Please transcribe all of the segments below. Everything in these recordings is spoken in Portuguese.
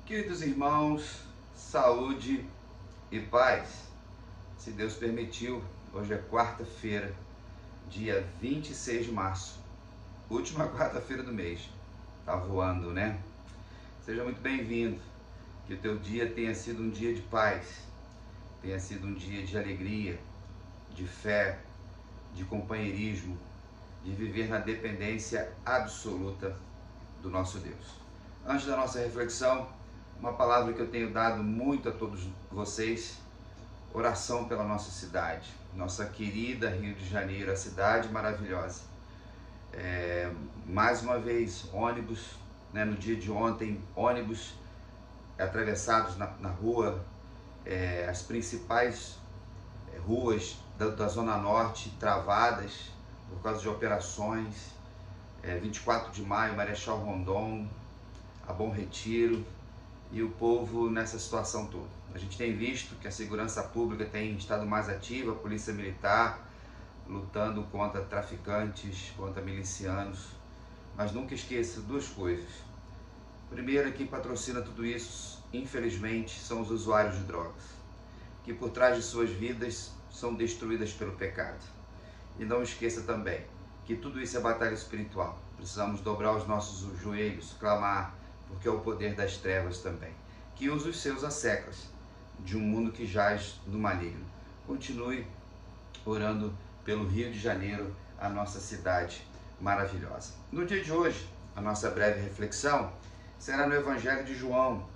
Queridos irmãos, saúde e paz. Se Deus permitiu, hoje é quarta-feira, dia 26 de março, última quarta-feira do mês. Tá voando, né? Seja muito bem-vindo. Que o teu dia tenha sido um dia de paz, tenha sido um dia de alegria, de fé, de companheirismo, de viver na dependência absoluta do nosso Deus. Antes da nossa reflexão, uma palavra que eu tenho dado muito a todos vocês: oração pela nossa cidade, nossa querida Rio de Janeiro, a cidade maravilhosa. Mais uma vez, ônibus, né, no dia de ontem, ônibus atravessados na rua, as principais ruas da Zona Norte travadas por causa de operações, 24 de maio, Marechal Rondon, a Bom Retiro, e o povo nessa situação toda. A gente tem visto que a segurança pública tem estado mais ativa, a polícia militar lutando contra traficantes, contra milicianos, mas nunca esqueça duas coisas. Primeiro, quem patrocina tudo isso, infelizmente, são os usuários de drogas, que por trás de suas vidas são destruídas pelo pecado. E não esqueça também que tudo isso é batalha espiritual. Precisamos dobrar os nossos joelhos, clamar, porque é o poder das trevas também, que usa os seus asseclas de um mundo que jaz no maligno. Continue orando pelo Rio de Janeiro, a nossa cidade maravilhosa. No dia de hoje, a nossa breve reflexão será no Evangelho de João.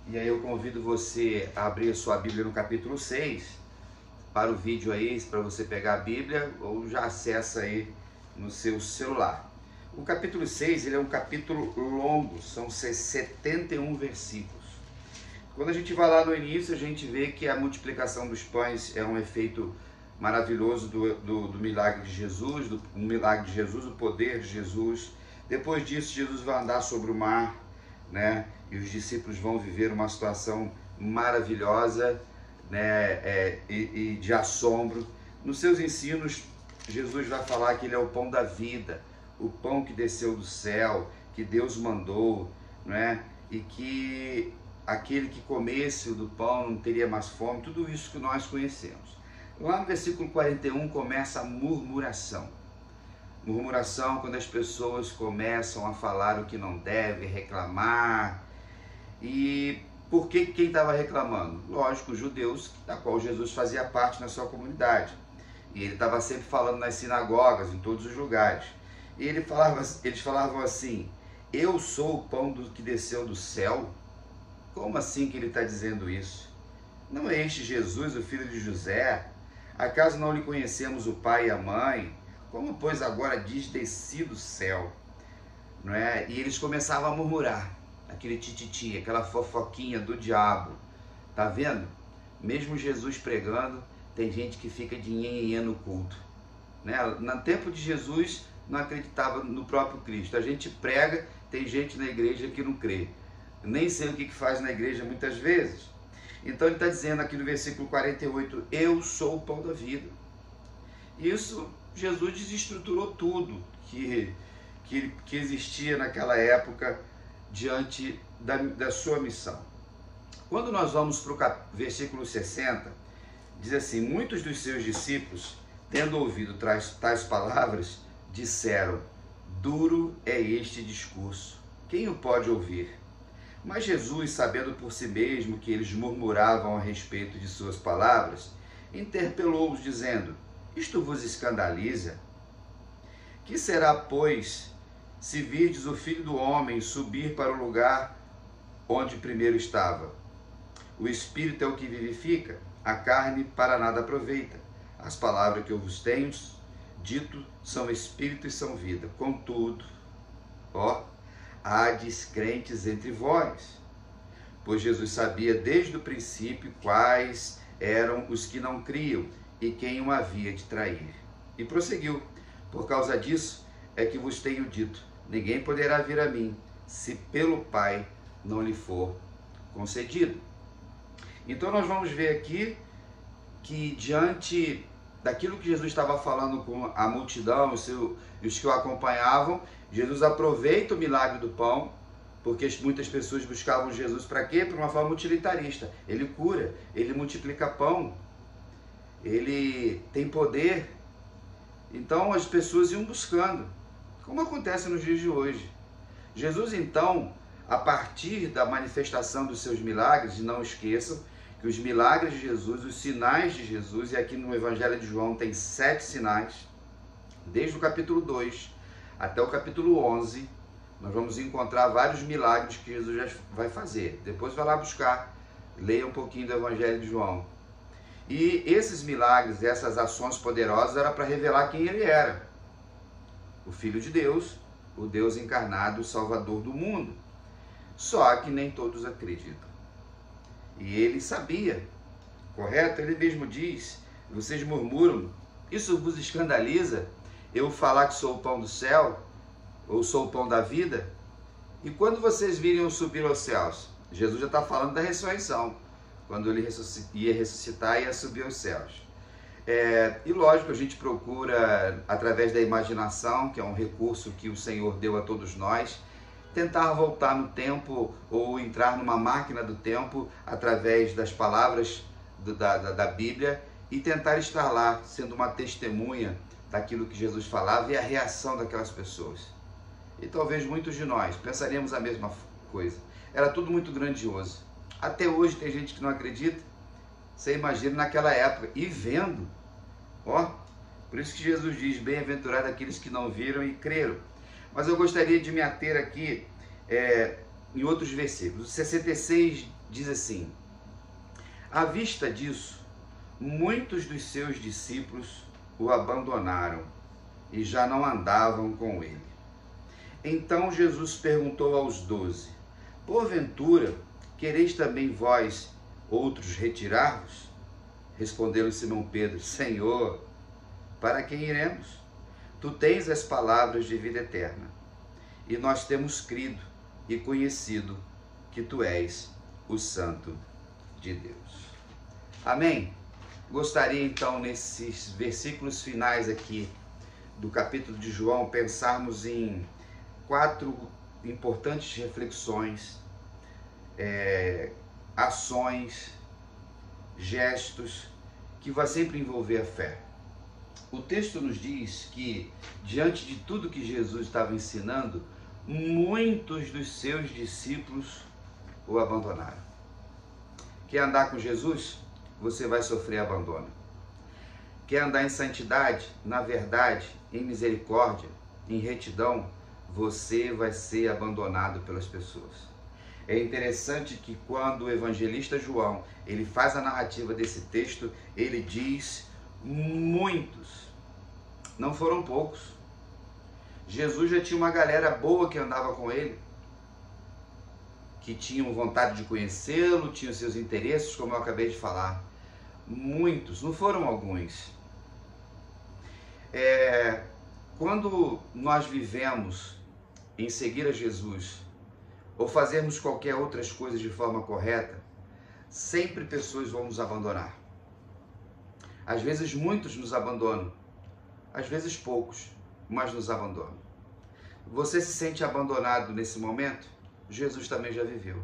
E aí eu convido você a abrir a sua Bíblia no capítulo 6, para o vídeo aí, para você pegar a Bíblia, ou já acessa aí no seu celular. O capítulo 6, ele é um capítulo longo, são 71 versículos. Quando a gente vai lá no início, a gente vê que a multiplicação dos pães é um efeito maravilhoso do milagre de Jesus, o poder de Jesus. Depois disso, Jesus vai andar sobre o mar, né? E os discípulos vão viver uma situação maravilhosa, né? E de assombro. Nos seus ensinos, Jesus vai falar que ele é o pão da vida, o pão que desceu do céu, que Deus mandou, né? E que aquele que comesse do pão não teria mais fome, tudo isso que nós conhecemos. Lá no versículo 41 começa a murmuração. Murmuração quando as pessoas começam a falar o que não deve, reclamar. E por que quem estava reclamando? Lógico, os judeus, da qual Jesus fazia parte na sua comunidade. E ele estava sempre falando nas sinagogas, em todos os lugares. E eles falavam assim: eu sou o pão que desceu do céu? Como assim que ele está dizendo isso? Não é este Jesus, o filho de José? Acaso não lhe conhecemos o pai e a mãe? Como, pois, agora diz desci do céu? Não é? E eles começavam a murmurar, aquele tititi, aquela fofoquinha do diabo. Tá vendo? Mesmo Jesus pregando, tem gente que fica de nhenhenhê no culto. Né? No tempo de Jesus, não acreditava no próprio Cristo. A gente prega, tem gente na igreja que não crê. Nem sei o que faz na igreja muitas vezes. Então ele está dizendo aqui no versículo 48, eu sou o pão da vida. Isso, Jesus desestruturou tudo que existia naquela época diante da sua missão. Quando nós vamos para o versículo 60, diz assim: muitos dos seus discípulos, tendo ouvido tais palavras, disseram: duro é este discurso, quem o pode ouvir? Mas Jesus, sabendo por si mesmo que eles murmuravam a respeito de suas palavras, interpelou-os, dizendo: isto vos escandaliza? Que será, pois, se virdes o Filho do Homem subir para o lugar onde primeiro estava? O Espírito é o que vivifica, a carne para nada aproveita. As palavras que eu vos tenho dito são Espírito e são vida. Contudo, há descrentes entre vós, pois Jesus sabia desde o princípio quais eram os que não criam e quem o havia de trair. E prosseguiu: por causa disso é que vos tenho dito, ninguém poderá vir a mim, se pelo Pai não lhe for concedido. Então nós vamos ver aqui que diante daquilo que Jesus estava falando com a multidão, os que o acompanhavam, Jesus aproveita o milagre do pão porque muitas pessoas buscavam Jesus para quê? Para uma forma utilitarista. Ele cura, ele multiplica pão, ele tem poder. Então as pessoas iam buscando, como acontece nos dias de hoje. Jesus, então, a partir da manifestação dos seus milagres, e não esqueçam que os milagres de Jesus, os sinais de Jesus, e aqui no Evangelho de João tem 7 sinais, desde o capítulo 2 até o capítulo 11, nós vamos encontrar vários milagres que Jesus já vai fazer. Depois vai lá buscar, leia um pouquinho do Evangelho de João. E esses milagres, essas ações poderosas, era para revelar quem ele era. O Filho de Deus, o Deus encarnado, o Salvador do mundo. Só que nem todos acreditam. E ele sabia, correto? Ele mesmo diz, vocês murmuram, isso vos escandaliza? Eu falar que sou o pão do céu, ou sou o pão da vida? E quando vocês virem eu subir aos céus? Jesus já está falando da ressurreição. Quando ele ia ressuscitar, ia subir aos céus. E lógico, a gente procura, através da imaginação, que é um recurso que o Senhor deu a todos nós, tentar voltar no tempo ou entrar numa máquina do tempo através das palavras da Bíblia e tentar estar lá, sendo uma testemunha daquilo que Jesus falava e a reação daquelas pessoas. E talvez muitos de nós pensaríamos a mesma coisa. Era tudo muito grandioso. Até hoje tem gente que não acredita. Você imagina naquela época, e vendo. Por isso que Jesus diz, bem-aventurado aqueles que não viram e creram. Mas eu gostaria de me ater aqui em outros versículos. O 66 diz assim, à vista disso, muitos dos seus discípulos o abandonaram e já não andavam com ele. Então Jesus perguntou aos 12, porventura, quereis também vós outros retirar-vos? Respondeu Simão Pedro, Senhor, para quem iremos? Tu tens as palavras de vida eterna, e nós temos crido e conhecido que tu és o Santo de Deus. Amém? Gostaria então, nesses versículos finais aqui do capítulo de João, pensarmos em 4 importantes reflexões, ações, gestos, que vai sempre envolver a fé. O texto nos diz que, diante de tudo que Jesus estava ensinando, muitos dos seus discípulos o abandonaram. Quer andar com Jesus? Você vai sofrer abandono. Quer andar em santidade, na verdade, em misericórdia, em retidão, você vai ser abandonado pelas pessoas. É interessante que quando o evangelista João, ele faz a narrativa desse texto, ele diz muitos, não foram poucos. Jesus já tinha uma galera boa que andava com ele, que tinham vontade de conhecê-lo, tinham seus interesses, como eu acabei de falar. Muitos, não foram alguns. Quando nós vivemos em seguir a Jesus, ou fazermos qualquer outras coisas de forma correta, sempre pessoas vão nos abandonar. Às vezes muitos nos abandonam, às vezes poucos, mas nos abandonam. Você se sente abandonado nesse momento? Jesus também já viveu.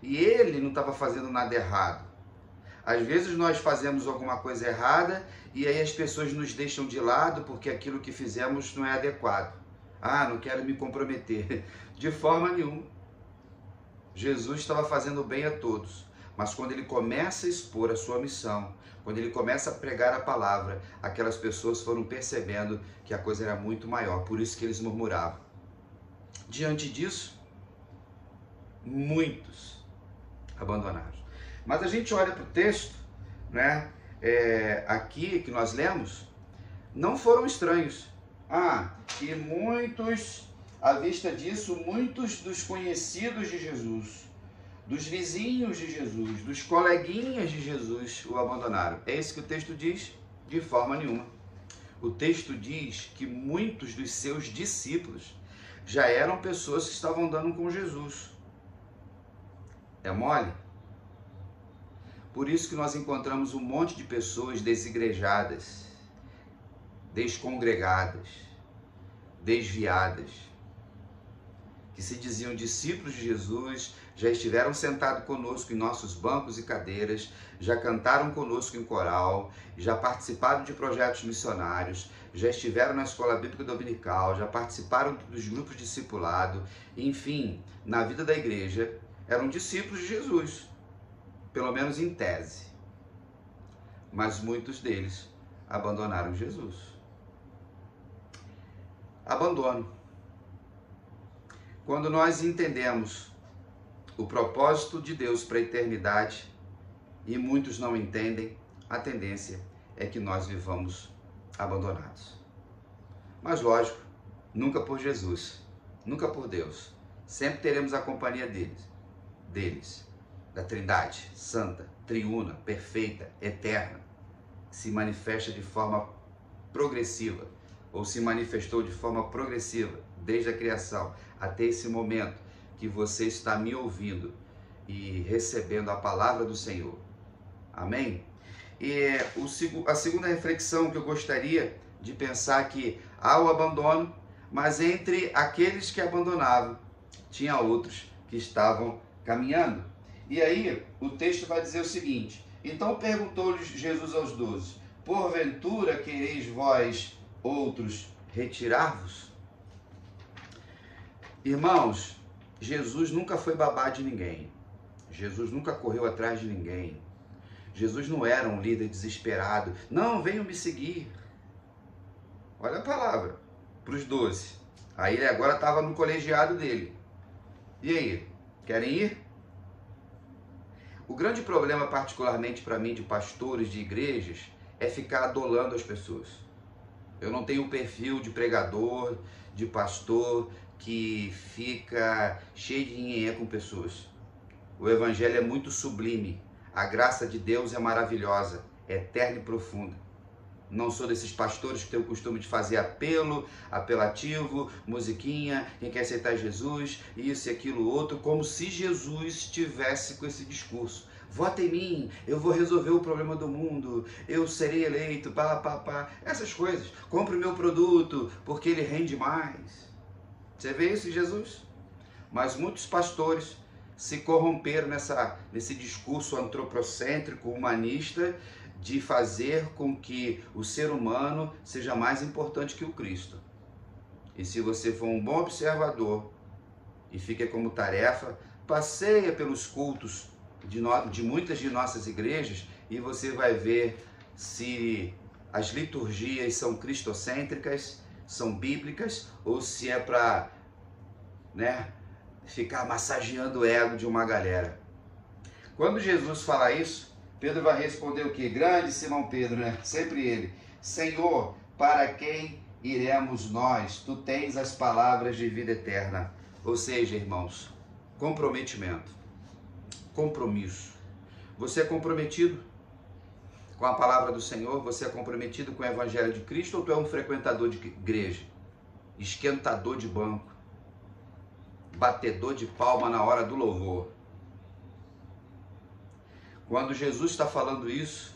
E ele não estava fazendo nada errado. Às vezes nós fazemos alguma coisa errada e aí as pessoas nos deixam de lado porque aquilo que fizemos não é adequado. Não quero me comprometer. De forma nenhuma. Jesus estava fazendo bem a todos, mas quando ele começa a expor a sua missão, quando ele começa a pregar a palavra, aquelas pessoas foram percebendo que a coisa era muito maior, por isso que eles murmuravam. Diante disso, muitos abandonaram. Mas a gente olha para o texto, né? Aqui que nós lemos, não foram estranhos. E muitos, à vista disso, muitos dos conhecidos de Jesus, dos vizinhos de Jesus, dos coleguinhas de Jesus o abandonaram. É isso que o texto diz? De forma nenhuma. O texto diz que muitos dos seus discípulos já eram pessoas que estavam andando com Jesus. É mole? Por isso que nós encontramos um monte de pessoas desigrejadas, descongregadas, desviadas. que se diziam discípulos de Jesus, já estiveram sentados conosco em nossos bancos e cadeiras, já cantaram conosco em coral, já participaram de projetos missionários, já estiveram na escola bíblica dominical, já participaram dos grupos de discipulado, enfim, na vida da igreja, eram discípulos de Jesus, pelo menos em tese. Mas muitos deles abandonaram Jesus. Abandono. Quando nós entendemos o propósito de Deus para a eternidade e muitos não entendem, a tendência é que nós vivamos abandonados. Mas lógico, nunca por Jesus, nunca por Deus. Sempre teremos a companhia deles, da Trindade Santa, triuna, perfeita, eterna, que se manifesta de forma progressiva, ou se manifestou de forma progressiva desde a criação até esse momento que você está me ouvindo e recebendo a palavra do Senhor. Amém? E a segunda reflexão que eu gostaria de pensar que há o abandono, mas entre aqueles que abandonavam, tinha outros que estavam caminhando. E aí o texto vai dizer o seguinte: então perguntou-lhes Jesus aos 12, porventura quereis vós outros retirar-vos? Irmãos, Jesus nunca foi babá de ninguém. Jesus nunca correu atrás de ninguém. Jesus não era um líder desesperado. Não, venham me seguir. Olha a palavra para os 12. Aí ele agora estava no colegiado dele. E aí, querem ir? O grande problema, particularmente para mim, de pastores de igrejas, é ficar adolando as pessoas. Eu não tenho um perfil de pregador, de pastor que fica cheio de nhenhenhé com pessoas. O evangelho é muito sublime. A graça de Deus é maravilhosa, é eterna e profunda. Não sou desses pastores que têm o costume de fazer apelativo, musiquinha, quem quer aceitar Jesus, isso e aquilo outro, como se Jesus estivesse com esse discurso. Vota em mim, eu vou resolver o problema do mundo, eu serei eleito, essas coisas. Compre o meu produto, porque ele rende mais. Você vê isso em Jesus? Mas muitos pastores se corromperam nesse discurso antropocêntrico, humanista, de fazer com que o ser humano seja mais importante que o Cristo. E se você for um bom observador e fica como tarefa, passeia pelos cultos de muitas de nossas igrejas e você vai ver se as liturgias são cristocêntricas, são bíblicas, ou se é para, ficar massageando o ego de uma galera. Quando Jesus fala isso, Pedro vai responder o quê? Grande Simão Pedro, Sempre ele. Senhor, para quem iremos nós? Tu tens as palavras de vida eterna. Ou seja, irmãos, comprometimento, compromisso. Você é comprometido com a palavra do Senhor? Você é comprometido com o Evangelho de Cristo? Ou tu é um frequentador de igreja? Esquentador de banco? Batedor de palma na hora do louvor? Quando Jesus está falando isso,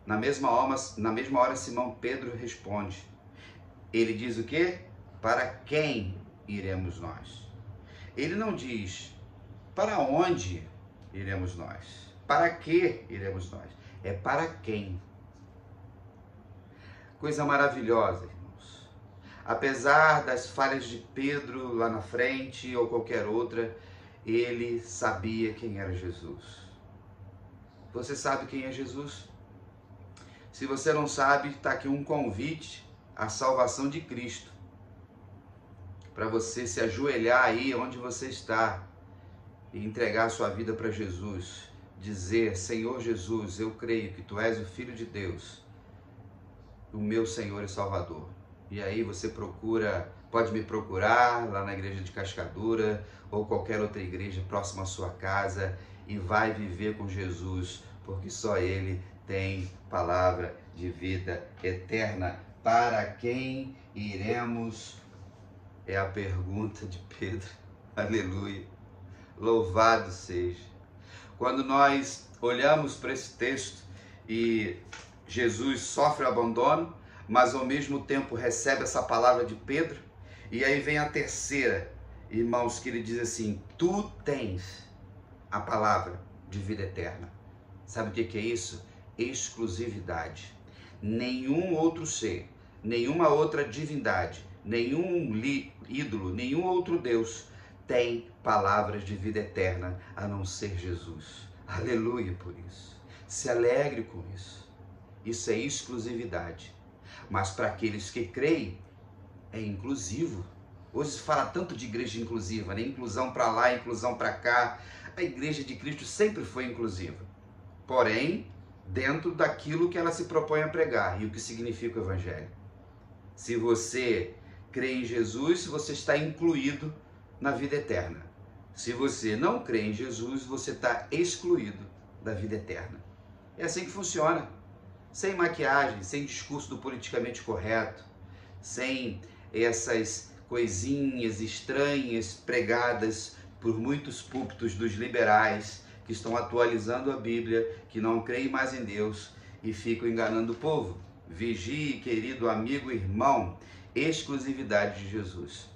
na mesma hora Simão Pedro responde. Ele diz o quê? Para quem iremos nós? Ele não diz para onde iremos nós. Para que iremos nós? É para quem. Coisa maravilhosa, irmãos. Apesar das falhas de Pedro lá na frente ou qualquer outra, ele sabia quem era Jesus. Você sabe quem é Jesus? Se você não sabe, está aqui um convite à salvação de Cristo. Para você se ajoelhar aí onde você está e entregar a sua vida para Jesus. Dizer, Senhor Jesus, eu creio que Tu és o Filho de Deus, o meu Senhor e Salvador. E aí você pode me procurar lá na igreja de Cascadura ou qualquer outra igreja próxima à sua casa e vai viver com Jesus, porque só Ele tem palavra de vida eterna. Para quem iremos? É a pergunta de Pedro. Aleluia. Louvado seja. Quando nós olhamos para esse texto e Jesus sofre o abandono, mas ao mesmo tempo recebe essa palavra de Pedro, e aí vem a terceira, irmãos, que ele diz assim: tu tens a palavra de vida eterna. Sabe o que é isso? Exclusividade. Nenhum outro ser, nenhuma outra divindade, nenhum ídolo, nenhum outro Deus tem palavras de vida eterna a não ser Jesus. Aleluia por isso. Se alegre com isso. Isso é exclusividade. Mas para aqueles que creem, é inclusivo. Hoje se fala tanto de igreja inclusiva, né? Inclusão para lá, inclusão para cá. A igreja de Cristo sempre foi inclusiva. Porém, dentro daquilo que ela se propõe a pregar. E o que significa o Evangelho. Se você crê em Jesus, você está incluído na vida eterna. Se você não crê em Jesus, você está excluído da vida eterna. É assim que funciona. Sem maquiagem, sem discurso do politicamente correto, sem essas coisinhas estranhas pregadas por muitos púlpitos dos liberais que estão atualizando a Bíblia, que não creem mais em Deus e ficam enganando o povo. Vigie, querido amigo e irmão, exclusividade de Jesus.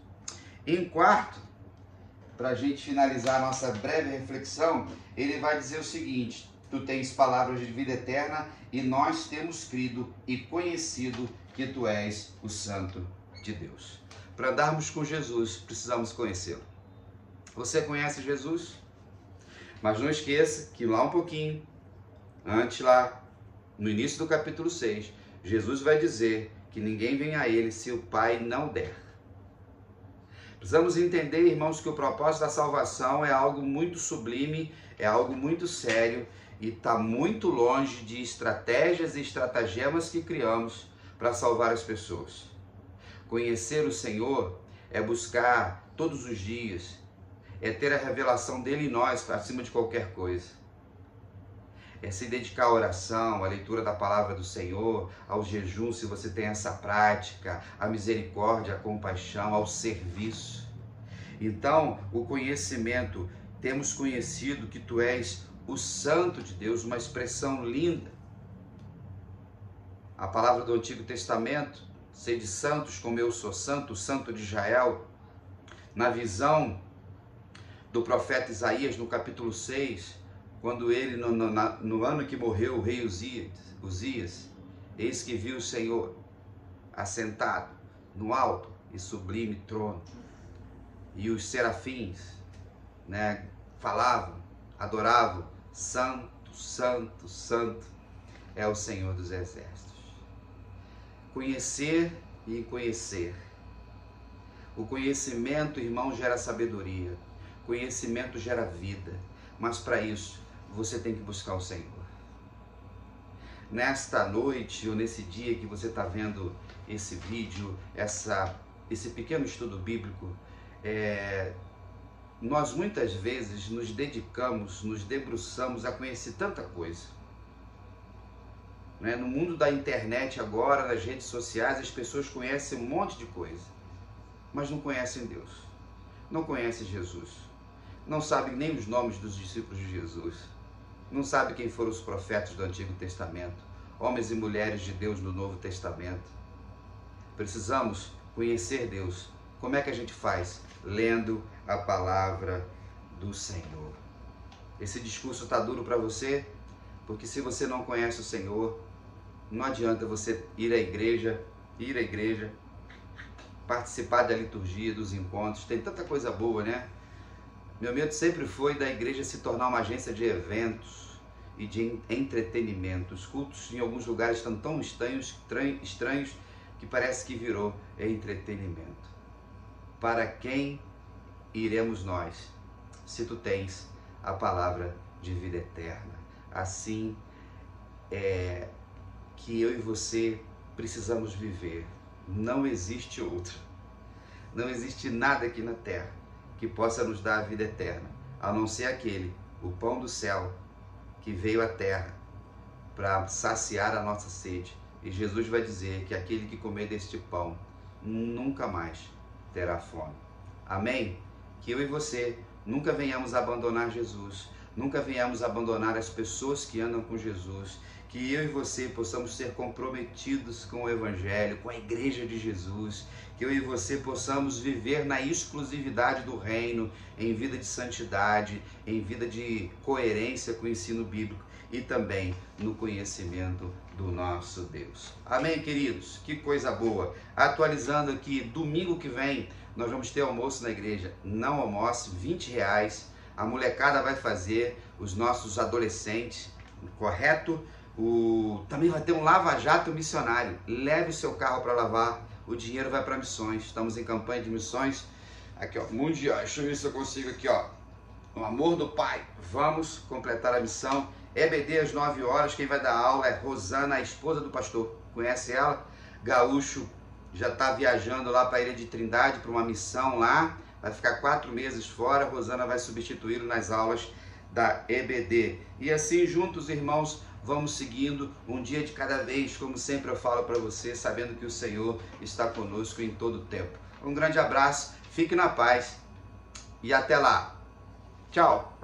Em quarto, para a gente finalizar a nossa breve reflexão, ele vai dizer o seguinte: tu tens palavras de vida eterna e nós temos crido e conhecido que tu és o Santo de Deus. Para andarmos com Jesus, precisamos conhecê-lo. Você conhece Jesus? Mas não esqueça que lá um pouquinho, antes lá, no início do capítulo 6, Jesus vai dizer que ninguém vem a ele se o Pai não der. Precisamos entender, irmãos, que o propósito da salvação é algo muito sublime, é algo muito sério e está muito longe de estratégias e estratagemas que criamos para salvar as pessoas. Conhecer o Senhor é buscar todos os dias, é ter a revelação dele em nós acima de qualquer coisa. É se dedicar à oração, à leitura da palavra do Senhor, ao jejum, se você tem essa prática, à misericórdia, à compaixão, ao serviço. Então, o conhecimento, temos conhecido que tu és o Santo de Deus, uma expressão linda. A palavra do Antigo Testamento, sede santos como eu sou santo, o Santo de Israel, na visão do profeta Isaías, no capítulo 6, quando ele, no ano que morreu o rei Uzias, eis que viu o Senhor assentado no alto e sublime trono, e os serafins, falavam, adoravam: santo, santo, santo é o Senhor dos exércitos. Conhecer e conhecer. O conhecimento, irmão, gera sabedoria. Conhecimento gera vida. Mas para isso, você tem que buscar o Senhor. Nesta noite ou nesse dia que você está vendo esse vídeo, esse pequeno estudo bíblico, nós muitas vezes nos dedicamos, nos debruçamos a conhecer tanta coisa. No mundo da internet agora, nas redes sociais, as pessoas conhecem um monte de coisa, mas não conhecem Deus, não conhecem Jesus, não sabem nem os nomes dos discípulos de Jesus, não sabem quem foram os profetas do Antigo Testamento, homens e mulheres de Deus no Novo Testamento. Precisamos conhecer Deus. Como é que a gente faz? Lendo a palavra do Senhor. Esse discurso está duro para você? Porque se você não conhece o Senhor, não adianta você ir à igreja, participar da liturgia, dos encontros. Tem tanta coisa boa, né? Meu medo sempre foi da igreja se tornar uma agência de eventos e de entretenimento. Os cultos em alguns lugares estão tão estranhos que parece que virou entretenimento. Para quem iremos nós, se tu tens a palavra de vida eterna? Assim é que eu e você precisamos viver. Não existe outro. Não existe nada aqui na terra que possa nos dar a vida eterna, a não ser aquele, o pão do céu, que veio à terra para saciar a nossa sede. E Jesus vai dizer que aquele que comer deste pão nunca mais terá fome. Amém? que eu e você nunca venhamos abandonar Jesus, nunca venhamos abandonar as pessoas que andam com Jesus, que eu e você possamos ser comprometidos com o Evangelho, com a Igreja de Jesus, que eu e você possamos viver na exclusividade do reino, em vida de santidade, em vida de coerência com o ensino bíblico e também no conhecimento do nosso Deus. Amém, queridos? Que coisa boa! Atualizando aqui, domingo que vem nós vamos ter almoço na igreja. Não almoce, R$20. A molecada vai fazer, os nossos adolescentes, correto? Também vai ter um lava-jato missionário. Leve o seu carro para lavar, o dinheiro vai para missões. Estamos em campanha de missões. Aqui, ó, mundial. Deixa eu ver se eu consigo aqui, ó. O amor do Pai. Vamos completar a missão. EBD às 9 horas. Quem vai dar aula é Rosana, a esposa do pastor. Conhece ela? Gaúcho. Já está viajando lá para a Ilha de Trindade para uma missão lá. Vai ficar 4 meses fora. Rosana vai substituí-lo nas aulas da EBD. E assim, juntos, irmãos, vamos seguindo um dia de cada vez, como sempre eu falo para você, sabendo que o Senhor está conosco em todo o tempo. Um grande abraço, fique na paz e até lá. Tchau!